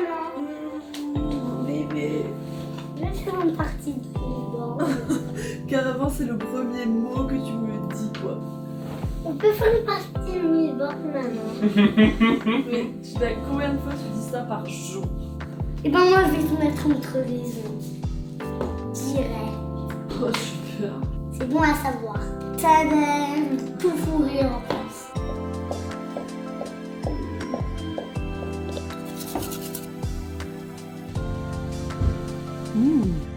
Maman. Bébé. Je vais faire une partie de Milborn. Carrément, c'est le premier mot que tu me dis, quoi. On peut faire une partie de Milborn, maman. Mais combien de fois tu dis ça par jour? Et ben moi, je vais te mettre entre les os. Direct. Oh, super. C'est bon à savoir. Ça donne tout fourré en place.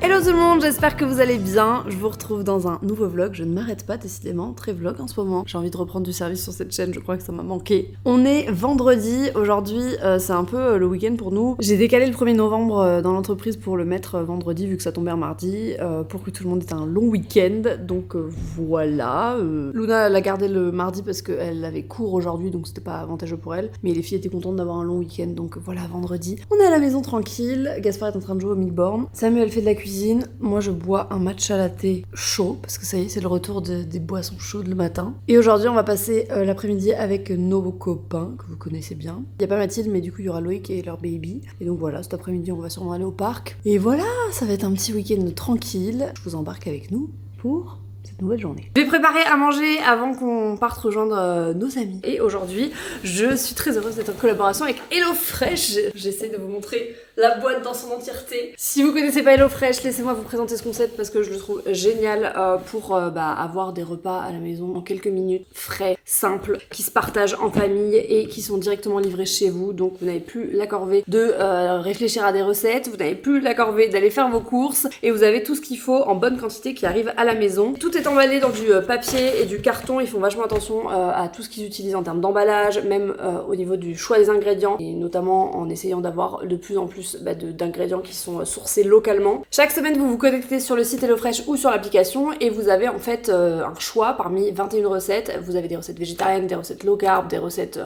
Hello tout le monde, j'espère que vous allez bien. Je vous retrouve dans un nouveau vlog. Je ne m'arrête pas, décidément, très vlog en ce moment. J'ai envie de reprendre du service sur cette chaîne, je crois que ça m'a manqué. On est vendredi, aujourd'hui c'est un peu le week-end pour nous. J'ai décalé le 1er novembre dans l'entreprise pour le mettre vendredi vu que ça tombait un mardi, pour que tout le monde ait un long week-end. Donc voilà. Luna l'a gardé le mardi parce qu'elle avait cours aujourd'hui, donc c'était pas avantageux pour elle. Mais les filles étaient contentes d'avoir un long week-end, donc voilà, vendredi. On est à la maison tranquille, Gaspard est en train de jouer au Milborn. Samuel fait de la cuisine. Moi je bois un matcha latte chaud parce que ça y est, c'est le retour des boissons chaudes le matin. Et aujourd'hui on va passer l'après-midi avec nos copains que vous connaissez bien. Il n'y a pas Mathilde mais du coup il y aura Loïc et leur baby. Et donc voilà, cet après-midi on va sûrement aller au parc. Et voilà, ça va être un petit week-end tranquille. Je vous embarque avec nous pour cette nouvelle journée. Je vais préparer à manger avant qu'on parte rejoindre nos amis. Et aujourd'hui, je suis très heureuse d'être en collaboration avec HelloFresh. J'essaie de vous montrer la boîte dans son entièreté. Si vous connaissez pas HelloFresh, laissez-moi vous présenter ce concept parce que je le trouve génial pour avoir des repas à la maison en quelques minutes, frais, simples, qui se partagent en famille et qui sont directement livrés chez vous. Donc vous n'avez plus la corvée de réfléchir à des recettes, vous n'avez plus la corvée d'aller faire vos courses et vous avez tout ce qu'il faut en bonne quantité qui arrive à la maison. Tout est emballé dans du papier et du carton. Ils font vachement attention à tout ce qu'ils utilisent en termes d'emballage, même au niveau du choix des ingrédients et notamment en essayant d'avoir de plus en plus d'ingrédients qui sont sourcés localement. Chaque semaine vous vous connectez sur le site HelloFresh ou sur l'application et vous avez en fait un choix parmi 21 recettes. Vous avez des recettes végétariennes, des recettes low carb, des recettes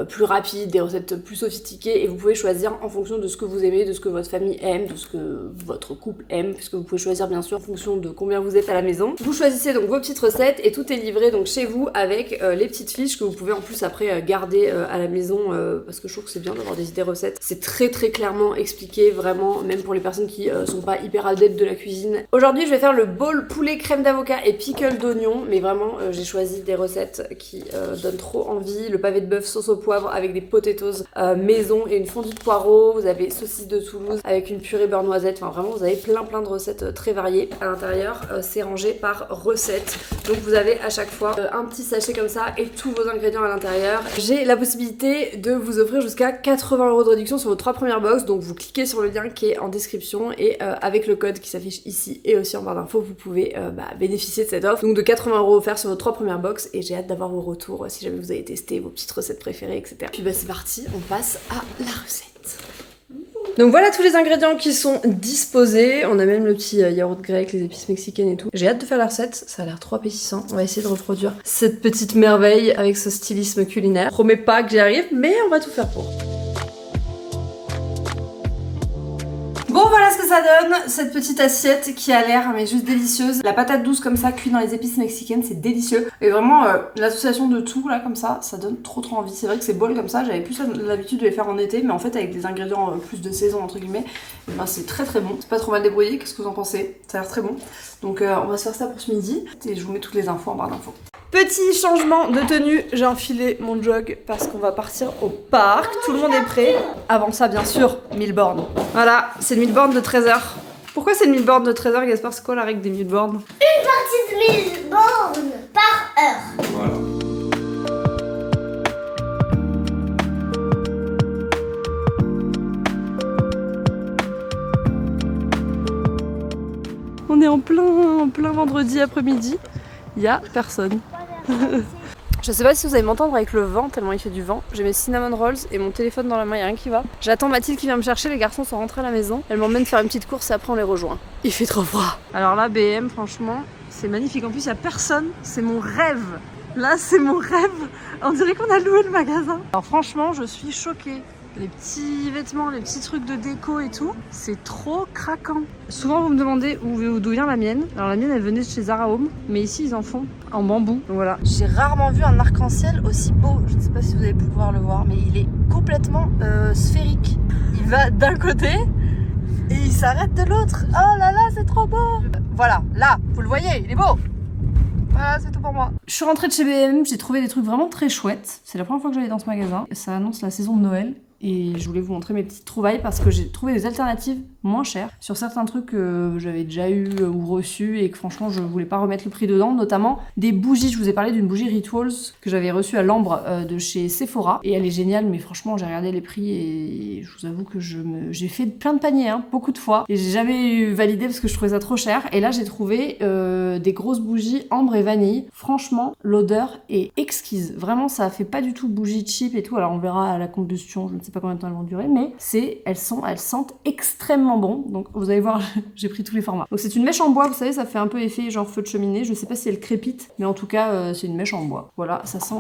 plus rapides, des recettes plus sophistiquées et vous pouvez choisir en fonction de ce que vous aimez, de ce que votre famille aime, de ce que votre couple aime, puisque vous pouvez choisir bien sûr en fonction de combien vous êtes à la maison. Vous choisissez donc vos petites recettes et tout est livré donc chez vous avec les petites fiches que vous pouvez en plus après garder à la maison parce que je trouve que c'est bien d'avoir des idées recettes. C'est très clairement expliqué vraiment, même pour les personnes qui sont pas hyper adeptes de la cuisine. Aujourd'hui je vais faire le bowl poulet crème d'avocat et pickle d'oignon, mais vraiment j'ai choisi des recettes qui donnent trop envie. Le pavé de bœuf sauce au poivre avec des potatoes maison et une fondue de poireaux. Vous avez saucisse de Toulouse avec une purée beurre noisette. Enfin vraiment vous avez plein de recettes très variées. À l'intérieur c'est rangé par recette. Donc vous avez à chaque fois un petit sachet comme ça et tous vos ingrédients à l'intérieur. J'ai la possibilité de vous offrir jusqu'à 80 € de réduction sur vos 3 premières box. Donc vous cliquez sur le lien qui est en description et avec le code qui s'affiche ici et aussi en barre d'infos, vous pouvez bénéficier de cette offre. Donc de 80 € offerts sur vos 3 premières box et j'ai hâte d'avoir vos retours si jamais vous avez testé vos petites recettes préférées, etc. Puis c'est parti, on passe à la recette. Donc voilà tous les ingrédients qui sont disposés. On a même le petit yaourt grec, les épices mexicaines et tout. J'ai hâte de faire la recette, ça a l'air trop appétissant. On va essayer de reproduire cette petite merveille avec ce stylisme culinaire. Je promets pas que j'y arrive, mais on va tout faire pour. Bon voilà ce que ça donne, cette petite assiette qui a l'air mais juste délicieuse. La patate douce comme ça cuite dans les épices mexicaines, c'est délicieux. Et vraiment l'association de tout là comme ça donne trop envie. C'est vrai que ces bols comme ça, j'avais plus l'habitude de les faire en été, mais en fait avec des ingrédients plus de saison entre guillemets, et ben c'est très bon. C'est pas trop mal débrouillé, qu'est-ce que vous en pensez? Ça a l'air très bon. Donc on va se faire ça pour ce midi et je vous mets toutes les infos en barre d'infos. Petit changement de tenue, j'ai enfilé mon jog parce qu'on va partir au parc, tout le monde est prêt. Avant ça bien sûr, Milborn. Voilà, c'est le Milborn de 13h. Pourquoi c'est le Milborn de 13h, Gaspard? C'est quoi la règle des Milborn? Une partie de Milborn par heure. Voilà. On est en plein vendredi après-midi, il y a personne. Je sais pas si vous allez m'entendre avec le vent, tellement il fait du vent. J'ai mes cinnamon rolls et mon téléphone dans la main, y'a rien qui va. J'attends Mathilde qui vient me chercher, les garçons sont rentrés à la maison. Elle m'emmène faire une petite course et après on les rejoint. Il fait trop froid. Alors là, BM, franchement, c'est magnifique. En plus, y'a personne, c'est mon rêve. Là, c'est mon rêve. On dirait qu'on a loué le magasin. Alors franchement, je suis choquée. Les petits vêtements, les petits trucs de déco et tout, c'est trop craquant. Souvent vous me demandez d'où vient la mienne. Alors la mienne elle venait de chez Zara Home, mais ici ils en font en bambou. Donc voilà. J'ai rarement vu un arc-en-ciel aussi beau. Je ne sais pas si vous allez pouvoir le voir, mais il est complètement sphérique. Il va d'un côté et il s'arrête de l'autre. Oh là là, c'est trop beau. Voilà, là, vous le voyez, il est beau. Voilà, c'est tout pour moi. Je suis rentrée de chez B&M, j'ai trouvé des trucs vraiment très chouettes. C'est la première fois que j'allais dans ce magasin. Ça annonce la saison de Noël. Et je voulais vous montrer mes petites trouvailles parce que j'ai trouvé des alternatives moins chères sur certains trucs que j'avais déjà eu ou reçus et que franchement je voulais pas remettre le prix dedans, notamment des bougies. Je vous ai parlé d'une bougie Rituals que j'avais reçue à l'ambre de chez Sephora et elle est géniale, mais franchement j'ai regardé les prix et je vous avoue que j'ai fait plein de paniers, hein, beaucoup de fois, et j'ai jamais validé parce que je trouvais ça trop cher. Et là j'ai trouvé des grosses bougies ambre et vanille. Franchement l'odeur est exquise, vraiment ça fait pas du tout bougie cheap et tout. Alors on verra à la combustion, je ne sais pas combien de temps elles vont durer, mais elles sentent extrêmement bon. Donc vous allez voir, j'ai pris tous les formats. Donc c'est une mèche en bois, vous savez, ça fait un peu effet genre feu de cheminée. Je sais pas si elle crépite, mais en tout cas c'est une mèche en bois. Voilà, ça sent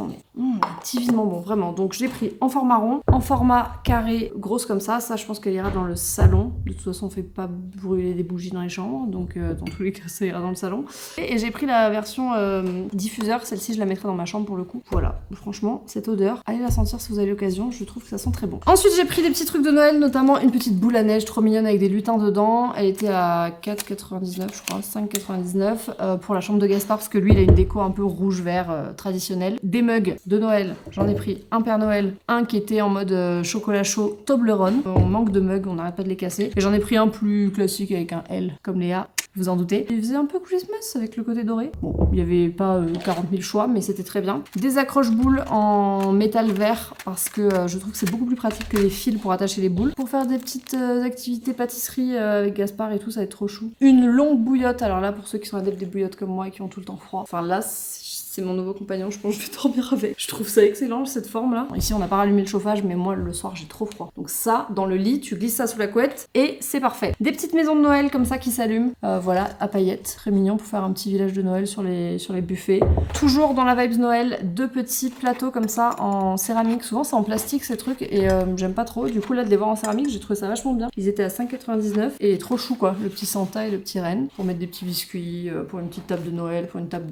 divinement bon, vraiment. Donc j'ai pris en format rond, en format carré, grosse comme ça. Ça je pense qu'elle ira dans le salon. De toute façon on fait pas brûler des bougies dans les chambres, donc dans tous les cas ça ira dans le salon. Et j'ai pris la version diffuseur, celle-ci je la mettrai dans ma chambre pour le coup. Voilà, franchement cette odeur, allez la sentir si vous avez l'occasion, je trouve que ça sent très bon. Ensuite j'ai pris des petits trucs de Noël, notamment une petite boule à neige trop mignonne avec des lutins dedans. Elle était à 4,99 je crois, 5,99 pour la chambre de Gaspard parce que lui il a une déco un peu rouge-vert traditionnelle. Des mugs de Noël, j'en ai pris un Père Noël, un qui était en mode chocolat chaud Toblerone. On manque de mugs, on n'arrête pas de les casser. Et j'en ai pris un plus classique avec un L comme Léa. Vous en doutez. Il faisait un peu Christmas avec le côté doré. Bon, il n'y avait pas 40 000 choix, mais c'était très bien. Des accroche-boules en métal vert, parce que je trouve que c'est beaucoup plus pratique que les fils pour attacher les boules. Pour faire des petites activités pâtisserie avec Gaspard et tout, ça va être trop chou. Une longue bouillotte, alors là, pour ceux qui sont adeptes des bouillottes comme moi et qui ont tout le temps froid. Enfin là, c'est mon nouveau compagnon, je pense que je vais dormir avec. Je trouve ça excellent, cette forme-là. Ici, on n'a pas rallumé le chauffage, mais moi, le soir, j'ai trop froid. Donc ça, dans le lit, tu glisses ça sous la couette et c'est parfait. Des petites maisons de Noël comme ça qui s'allument. Voilà, à paillettes. Très mignon pour faire un petit village de Noël sur les buffets. Toujours dans la vibes Noël, deux petits plateaux comme ça en céramique. Souvent, c'est en plastique, ces trucs, et j'aime pas trop. Du coup, là, de les voir en céramique, j'ai trouvé ça vachement bien. Ils étaient à 5,99 et trop chou, quoi. Le petit Santa et le petit Renne pour mettre des petits biscuits, pour une petite table de Noël, pour une table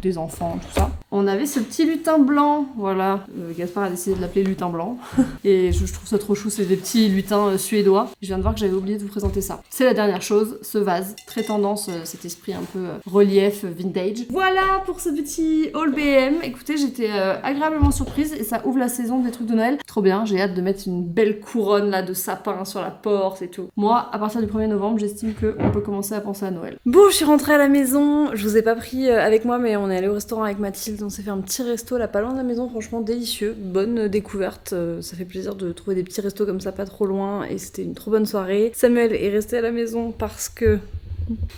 des enfants, tout ça. On avait ce petit lutin blanc, voilà. Gaspard a décidé de l'appeler lutin blanc. Et je trouve ça trop chou, c'est des petits lutins suédois. Je viens de voir que j'avais oublié de vous présenter ça. C'est la dernière chose, ce vase. Très tendance, cet esprit un peu relief, vintage. Voilà pour ce petit haul B&M. Écoutez, j'étais agréablement surprise et ça ouvre la saison des trucs de Noël. Trop bien, j'ai hâte de mettre une belle couronne là de sapin sur la porte et tout. Moi, à partir du 1er novembre, j'estime qu'on peut commencer à penser à Noël. Bon, je suis rentrée à la maison. Je vous ai pas pris avec moi, mais on est allé au restaurant avec Mathilde. On s'est fait un petit resto là pas loin de la maison, franchement délicieux, bonne découverte, ça fait plaisir de trouver des petits restos comme ça pas trop loin et c'était une trop bonne soirée. Samuel est resté à la maison parce que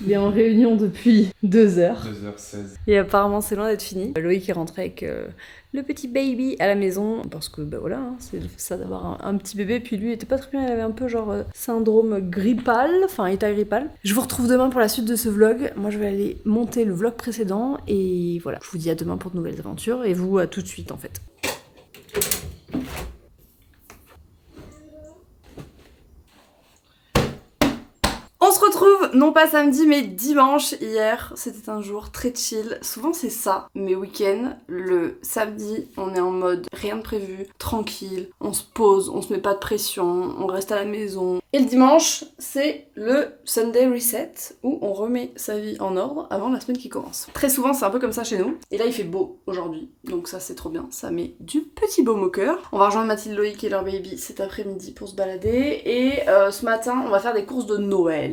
il est en réunion depuis 2h. 2h16. Et apparemment c'est loin d'être fini. Loïc est rentré avec le petit baby à la maison parce que bah voilà, hein, c'est ça d'avoir un petit bébé. Puis lui il était pas très bien, il avait un peu genre syndrome grippal, enfin état grippal. Je vous retrouve demain pour la suite de ce vlog. Moi je vais aller monter le vlog précédent et voilà. Je vous dis à demain pour de nouvelles aventures et vous à tout de suite en fait. On se retrouve, non pas samedi, mais dimanche. Hier, c'était un jour très chill. Souvent, c'est ça, mes week-ends. Le samedi, on est en mode rien de prévu, tranquille. On se pose, on se met pas de pression, on reste à la maison. Et le dimanche, c'est le Sunday Reset, où on remet sa vie en ordre avant la semaine qui commence. Très souvent, c'est un peu comme ça chez nous. Et là, il fait beau aujourd'hui, donc ça, c'est trop bien. Ça met du petit baume au cœur. On va rejoindre Mathilde, Loïc et leur baby cet après-midi pour se balader. Et ce matin, on va faire des courses de Noël.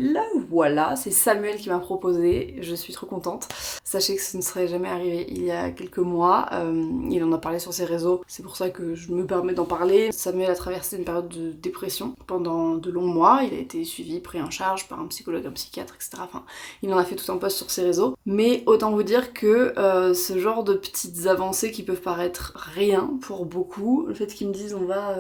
Voilà, c'est Samuel qui m'a proposé, je suis trop contente. Sachez que ce ne serait jamais arrivé il y a quelques mois, il en a parlé sur ses réseaux, c'est pour ça que je me permets d'en parler. Samuel a traversé une période de dépression pendant de longs mois, il a été suivi, pris en charge par un psychologue, un psychiatre, etc. Enfin, il en a fait tout un post sur ses réseaux. Mais autant vous dire que ce genre de petites avancées qui peuvent paraître rien pour beaucoup, le fait qu'ils me disent on va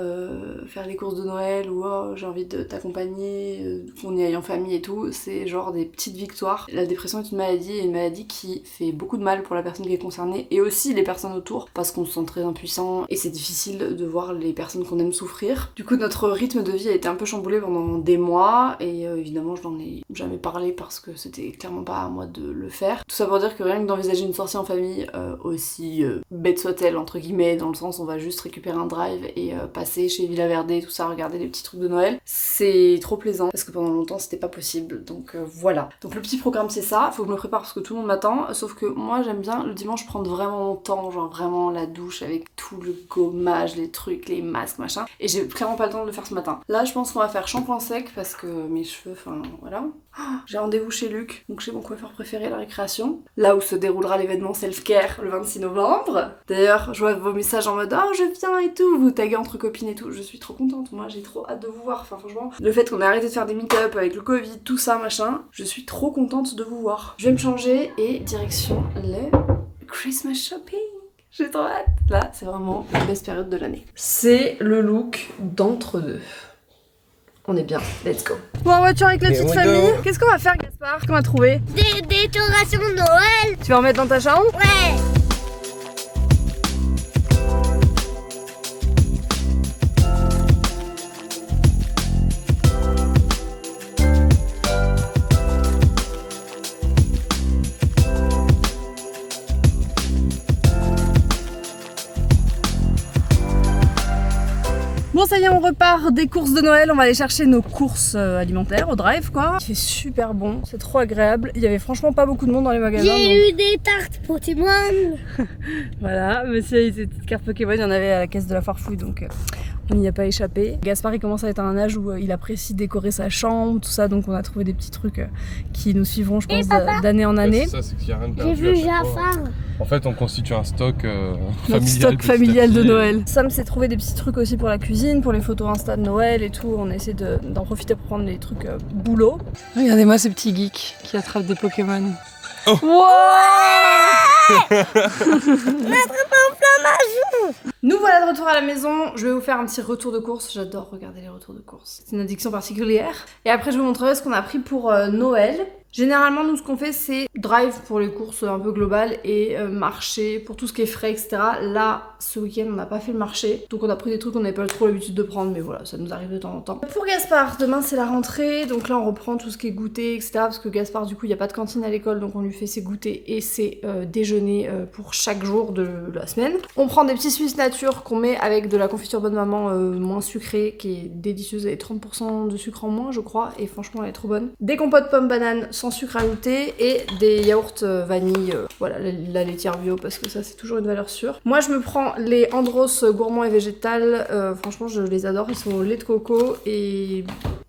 faire les courses de Noël ou oh, j'ai envie de t'accompagner, qu'on y aille en famille et tout, c'est genre des petites victoires. La dépression est une maladie qui fait beaucoup de mal pour la personne qui est concernée et aussi les personnes autour parce qu'on se sent très impuissant et c'est difficile de voir les personnes qu'on aime souffrir. Du coup notre rythme de vie a été un peu chamboulé pendant des mois et évidemment je n'en ai jamais parlé parce que c'était clairement pas à moi de le faire. Tout ça pour dire que rien que d'envisager une sortie en famille, aussi bête soit-elle entre guillemets, dans le sens on va juste récupérer un drive et passer chez Villa Verde et tout ça, regarder les petits trucs de Noël, c'est trop plaisant parce que pendant longtemps c'était pas possible, donc voilà. Donc le petit programme c'est ça, faut que je me prépare parce que tout le monde m'attend, sauf que moi j'aime bien le dimanche prendre vraiment mon temps, genre vraiment la douche avec tout le gommage, les trucs, les masques, machin, et j'ai clairement pas le temps de le faire ce matin. Là je pense qu'on va faire shampoing sec parce que mes cheveux, enfin voilà. J'ai rendez-vous chez Luc, donc chez mon coiffeur préféré, la récréation, là où se déroulera l'événement self-care le 26 novembre. D'ailleurs, je vois vos messages en mode oh je viens et tout, vous taguez entre copines et tout, je suis trop contente, moi j'ai trop hâte de vous voir, enfin franchement, le fait qu'on ait arrêté de faire des meet-up avec le Covid, tout ça machin, je suis trop contente de vous voir. Je vais me changer et direction le Christmas shopping. J'ai trop hâte. Là, c'est vraiment la best période de l'année. C'est le look d'entre-deux. On est bien, let's go. Bon, en voiture avec la petite famille. Qu'est-ce qu'on va faire, Gaspard? Qu'est-ce qu'on va trouver? Des décorations de Noël. Tu vas en mettre dans ta chambre? Ouais. Bon ça y est, on repart des courses de Noël, on va aller chercher nos courses alimentaires au drive quoi. C'est super bon, c'est trop agréable. Il y avait franchement pas beaucoup de monde dans les magasins. J'ai eu des tartes Pokémon. Voilà, monsieur a eu ses petites cartes Pokémon, il y en avait à la caisse de la Farfouille donc on n'y a pas échappé. Gaspard il commence à être à un âge où il apprécie décorer sa chambre, tout ça, donc on a trouvé des petits trucs qui nous suivront je pense d'année en année. C'est ça, c'est qu'il y a rien de J'ai vu Jafar. En fait on constitue un stock Notre stock familial de Noël. Sam s'est trouvé des petits trucs aussi pour la cuisine, pour les photos Insta de Noël et tout. On essaie d'en profiter pour prendre les trucs boulot. Regardez-moi ces petits geeks qui attrapent des Pokémon. Oh. Wow. Nous voilà de retour à la maison. Je vais vous faire un petit retour de course. J'adore regarder les retours de course. C'est une addiction particulière. Et après je vous montrerai ce qu'on a pris pour Noël. Généralement, nous, ce qu'on fait, c'est drive pour les courses un peu globales et marché pour tout ce qui est frais, etc. Là, ce week-end, on n'a pas fait le marché. Donc, on a pris des trucs qu'on n'avait pas trop l'habitude de prendre, mais voilà, ça nous arrive de temps en temps. Pour Gaspard, demain, c'est la rentrée. Donc là, on reprend tout ce qui est goûter, etc. Parce que Gaspard, du coup, il n'y a pas de cantine à l'école. Donc, on lui fait ses goûters et ses déjeuners pour chaque jour de la semaine. On prend des petits Suisses nature qu'on met avec de la confiture bonne maman moins sucrée, qui est délicieuse. Elle est 30% de sucre en moins, je crois. Et franchement, elle est trop bonne. Des compotes pommes bananes sans sucre ajouté et des yaourts vanille, voilà, la laitière bio parce que ça c'est toujours une valeur sûre. Moi je me prends les Andros gourmands et végétal, franchement je les adore, ils sont au lait de coco et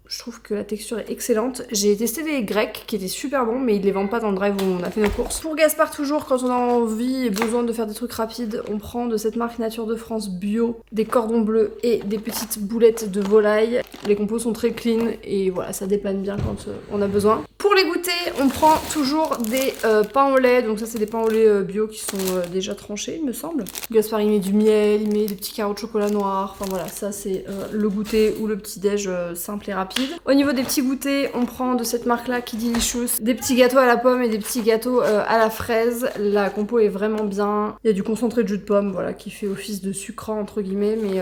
je trouve que la texture est excellente. J'ai testé des grecs qui étaient super bons, mais ils les vendent pas dans le drive où on a fait nos courses. Pour Gaspard, toujours, quand on a envie et besoin de faire des trucs rapides, on prend de cette marque Nature de France bio des cordons bleus et des petites boulettes de volaille. Les compos sont très clean et voilà, ça dépanne bien quand on a besoin. Pour les goûters, on prend toujours des pains au lait. Donc ça, c'est des pains au lait bio qui sont déjà tranchés, il me semble. Gaspard, il met du miel, il met des petits carreaux de chocolat noir. Enfin voilà, ça c'est le goûter ou le petit déj simple et rapide. Au niveau des petits goûters, on prend de cette marque-là, Kidilicious, des petits gâteaux à la pomme et des petits gâteaux à la fraise. La compo est vraiment bien. Il y a du concentré de jus de pomme, voilà, qui fait office de sucrant entre guillemets, mais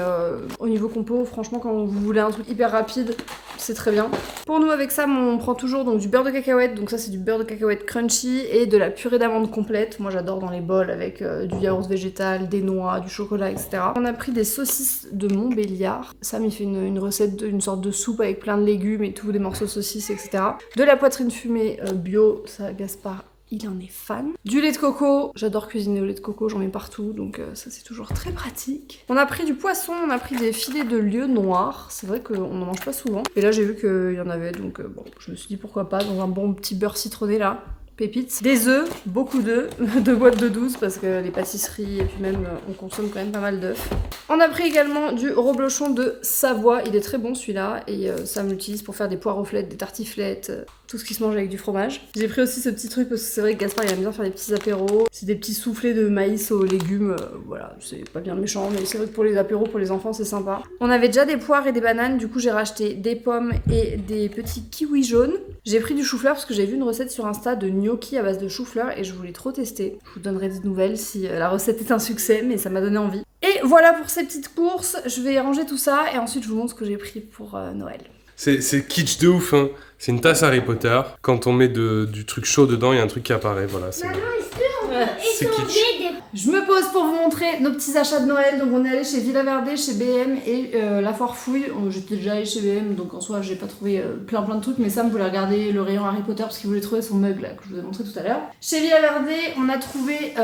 au niveau compo, franchement, quand vous voulez un truc hyper rapide, c'est très bien. Pour nous, avec ça, on prend toujours donc du beurre de cacahuète, donc ça c'est du beurre de cacahuète crunchy et de la purée d'amande complète. Moi j'adore dans les bols avec du yaourt végétal, des noix, du chocolat, etc. On a pris des saucisses de Montbéliard. Sam il fait une recette, une sorte de soupe avec plein de légumes et tout, des morceaux de saucisses, etc. De la poitrine fumée bio, ça Gaspard il en est fan. Du lait de coco, j'adore cuisiner au lait de coco, j'en mets partout, donc ça c'est toujours très pratique. On a pris du poisson, on a pris des filets de lieu noirs, c'est vrai qu'on n'en mange pas souvent. Et là j'ai vu qu'il y en avait, donc bon, je me suis dit pourquoi pas, dans un bon petit beurre citronné là. Pépites. Des œufs, beaucoup d'œufs, 2 boîtes de 12 parce que les pâtisseries et puis même on consomme quand même pas mal d'œufs. On a pris également du reblochon de Savoie, il est très bon celui-là et ça me l'utilise pour faire des poires aux flettes, des tartiflettes. tout ce qui se mange avec du fromage. J'ai pris aussi ce petit truc parce que c'est vrai que Gaspard il aime bien faire des petits apéros. C'est des petits soufflés de maïs aux légumes, voilà, c'est pas bien méchant, mais c'est vrai que pour les apéros, pour les enfants, c'est sympa. On avait déjà des poires et des bananes, du coup j'ai racheté des pommes et des petits kiwis jaunes. J'ai pris du chou-fleur parce que j'ai vu une recette sur Insta de gnocchi à base de chou-fleur et je voulais trop tester. Je vous donnerai des nouvelles si la recette est un succès, mais ça m'a donné envie. Et voilà pour ces petites courses, je vais ranger tout ça et ensuite je vous montre ce que j'ai pris pour Noël. C'est kitsch de ouf, hein. C'est une tasse Harry Potter. Quand on met du truc chaud dedans, il y a un truc qui apparaît. Voilà, c'est Maman, est-ce qu'on peut c'est kitsch. échanger des... Je me pose pour vous montrer nos petits achats de Noël. Donc on est allé chez Villa Verde, chez BM et La Foire Fouille. J'étais déjà allée chez BM, donc en soi j'ai pas trouvé plein de trucs, mais Sam voulait regarder le rayon Harry Potter parce qu'il voulait trouver son mug là que je vous ai montré tout à l'heure. Chez Villa Verde, on a trouvé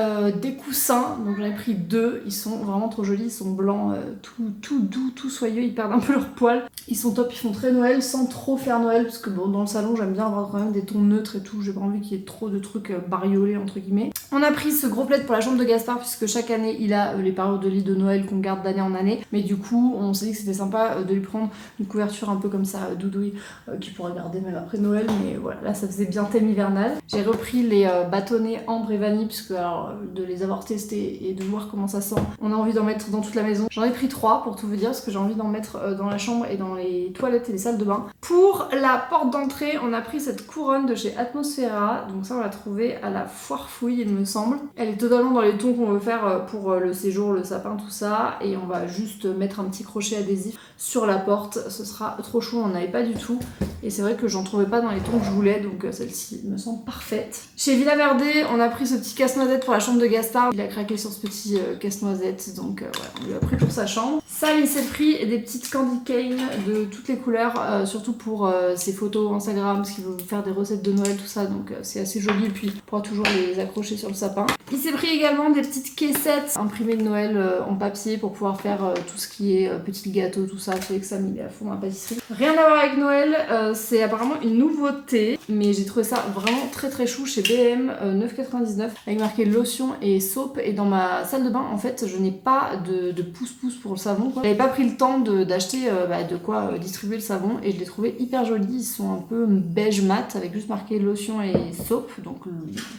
des coussins, donc j'en ai pris 2. Ils sont vraiment trop jolis, ils sont blancs, tout doux, tout soyeux, ils perdent un peu leur poil. Ils sont top, ils font très Noël sans trop faire Noël parce que bon, dans le salon j'aime bien avoir quand même des tons neutres et tout. J'ai pas envie qu'il y ait trop de trucs bariolés entre guillemets. On a pris ce gros plaid pour la chambre de Gaspard puisque chaque année il a les parures de lit de Noël qu'on garde d'année en année, mais du coup on s'est dit que c'était sympa de lui prendre une couverture un peu comme ça doudouille qu'il pourra garder même après Noël, mais voilà, là ça faisait bien thème hivernal. J'ai repris les bâtonnets ambre et vanille puisque alors de les avoir testés et de voir comment ça sent, on a envie d'en mettre dans toute la maison. J'en ai pris 3 pour tout vous dire parce que j'ai envie d'en mettre dans la chambre et dans les toilettes et les salles de bain. Pour la porte d'entrée, on a pris cette couronne de chez Atmosphera, donc ça on l'a trouvée à la Foire Fouille il me semble. Elle est totalement dans les tons qu'on veut faire pour le séjour, le sapin, tout ça, et on va juste mettre un petit crochet adhésif sur la porte, ce sera trop chou, on n'en avait pas du tout, et c'est vrai que j'en trouvais pas dans les tons que je voulais, donc celle-ci me semble parfaite. Chez Villa Verde, on a pris ce petit casse-noisette pour la chambre de Gaspard, il a craqué sur ce petit casse-noisette, donc voilà, on lui a pris pour sa chambre. Sam il s'est pris des petites candy cane de toutes les couleurs, surtout pour ses photos Instagram, parce qu'il veut faire des recettes de Noël, tout ça, donc c'est assez joli, et puis il pourra toujours les accrocher sur le sapin. Il s'est pris également des petites caissettes imprimées de Noël en papier pour pouvoir faire tout ce qui est petits gâteaux, tout ça. Vous savez que Sam il est à fond dans la pâtisserie. Rien à voir avec Noël, c'est apparemment une nouveauté, mais j'ai trouvé ça vraiment très très chou chez BM, 9,99 avec marqué lotion et soap. Et dans ma salle de bain, en fait, je n'ai pas de pouce-pouce pour le savon, quoi. J'avais pas pris le temps d'acheter de quoi distribuer le savon et je l'ai trouvé hyper joli. Ils sont un peu beige mat avec juste marqué lotion et soap, donc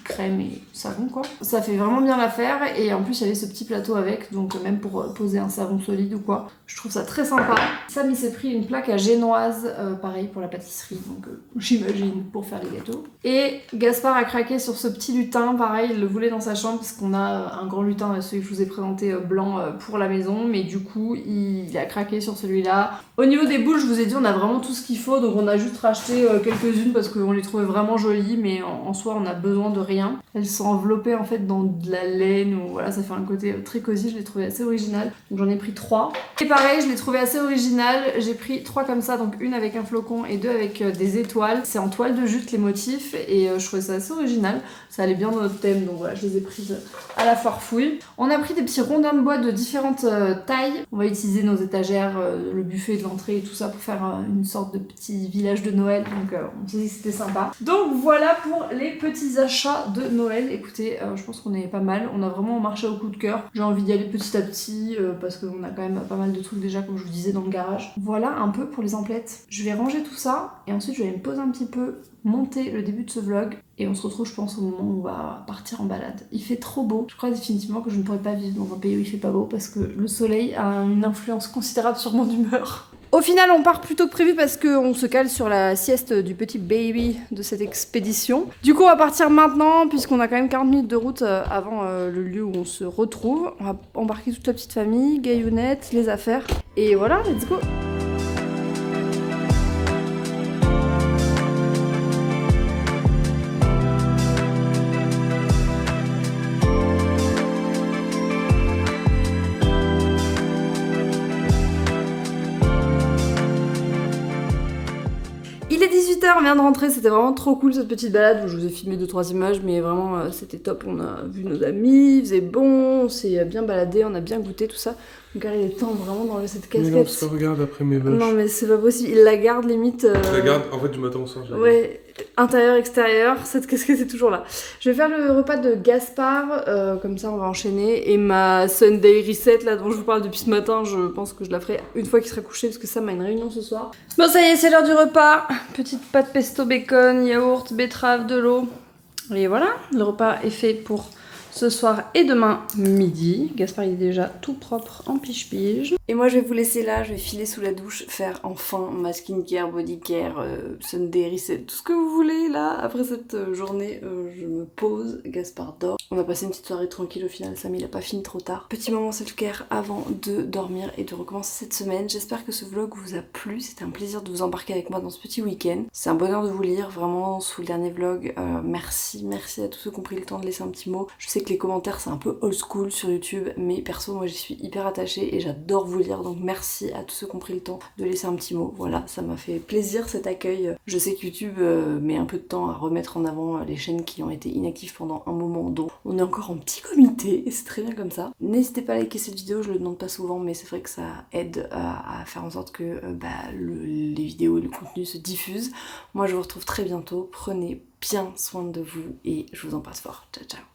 crème et savon, quoi. Ça fait vraiment bien l'affaire et en plus il y avait ce petit plateau avec, donc même pour poser un savon solide ou quoi, je trouve ça très sympa. Sam il s'est pris une plaque à génoise, pareil pour la pâtisserie, donc j'imagine pour faire les gâteaux. Et Gaspard a craqué sur ce petit lutin, pareil il le voulait dans sa chambre parce qu'on a un grand lutin, celui que je vous ai présenté blanc pour la maison, mais du coup il a craqué sur celui-là. Au niveau des boules, je vous ai dit on a vraiment tout ce qu'il faut, donc on a juste racheté quelques-unes parce qu'on les trouvait vraiment jolies, mais en soi on a besoin de rien. Elles sont enveloppées en fait dans de la laine, ou voilà, ça fait un côté très cosy, je l'ai trouvé assez original, donc j'en ai pris 3. Et pareil, je l'ai trouvé assez original, j'ai pris 3 comme ça, donc une avec un flocon et 2 avec des étoiles. C'est en toile de jute les motifs et je trouvais ça assez original, ça allait bien dans notre thème, donc voilà, je les ai prises à la Foire Fouille. On a pris des petits rondins de bois de différentes tailles, on va utiliser nos étagères, le buffet de l'entrée et tout ça pour faire une sorte de petit village de Noël, donc on s'est dit que c'était sympa. Donc voilà pour les petits achats de Noël. Écoutez, je pense qu'on est pas mal, on a vraiment marché au coup de cœur, j'ai envie d'y aller petit à petit parce qu'on a quand même pas mal de trucs déjà comme je vous disais dans le garage. Voilà un peu pour les emplettes. Je vais ranger tout ça et ensuite je vais me poser un petit peu, monter le début de ce vlog et on se retrouve je pense au moment où on va partir en balade. Il fait trop beau, je crois définitivement que je ne pourrais pas vivre dans un pays où il fait pas beau parce que le soleil a une influence considérable sur mon humeur. Au final, on part plus tôt que prévu parce qu'on se cale sur la sieste du petit baby de cette expédition. Du coup, on va partir maintenant puisqu'on a quand même 40 minutes de route avant le lieu où on se retrouve. On va embarquer toute la petite famille, Gaïounette, les affaires. Et voilà, let's go! Il est 18h, on vient de rentrer, c'était vraiment trop cool cette petite balade où je vous ai filmé 2-3 images, mais vraiment c'était top, on a vu nos amis, il faisait bon, on s'est bien baladé, on a bien goûté tout ça. Mon gars, il est temps vraiment d'enlever cette Mais casquette. non, parce que regarde après mes vaches. Non, mais c'est pas possible. Il la garde limite. Je la garde, en fait, du matin au soir. je la Ouais, intérieur, extérieur, cette casquette est toujours là. Je vais faire le repas de Gaspard, comme ça on va enchaîner. Et ma Sunday reset là dont je vous parle depuis ce matin, je pense que je la ferai une fois qu'il sera couché parce que Sam a une réunion ce soir. Bon, ça y est, c'est l'heure du repas. Petite pâte pesto bacon, yaourt, betterave, de l'eau. Et voilà, le repas est fait pour ce soir et demain midi. Gaspard il est déjà tout propre en pige-pige. Et moi je vais vous laisser là, je vais filer sous la douche, faire enfin ma skincare, body care, Sunday reset, tout ce que vous voulez là. Après cette journée, je me pose, Gaspard dort. On a passé une petite soirée tranquille au final, Sam il a pas fini trop tard. Petit moment self-care avant de dormir et de recommencer cette semaine. J'espère que ce vlog vous a plu, c'était un plaisir de vous embarquer avec moi dans ce petit week-end. C'est un bonheur de vous lire, vraiment sous le dernier vlog. Merci à tous ceux qui ont pris le temps de laisser un petit mot. Je sais que les commentaires c'est un peu old school sur YouTube, mais perso moi j'y suis hyper attachée et j'adore vous lire, donc merci à tous ceux qui ont pris le temps de laisser un petit mot. Voilà, ça m'a fait plaisir cet accueil. Je sais que YouTube met un peu de temps à remettre en avant les chaînes qui ont été inactives pendant un moment, donc on est encore en petit comité et c'est très bien comme ça. N'hésitez pas à liker cette vidéo, je le demande pas souvent, mais c'est vrai que ça aide à faire en sorte que les vidéos et le contenu se diffusent. Moi je vous retrouve très bientôt, prenez bien soin de vous et je vous embrasse fort. Ciao ciao.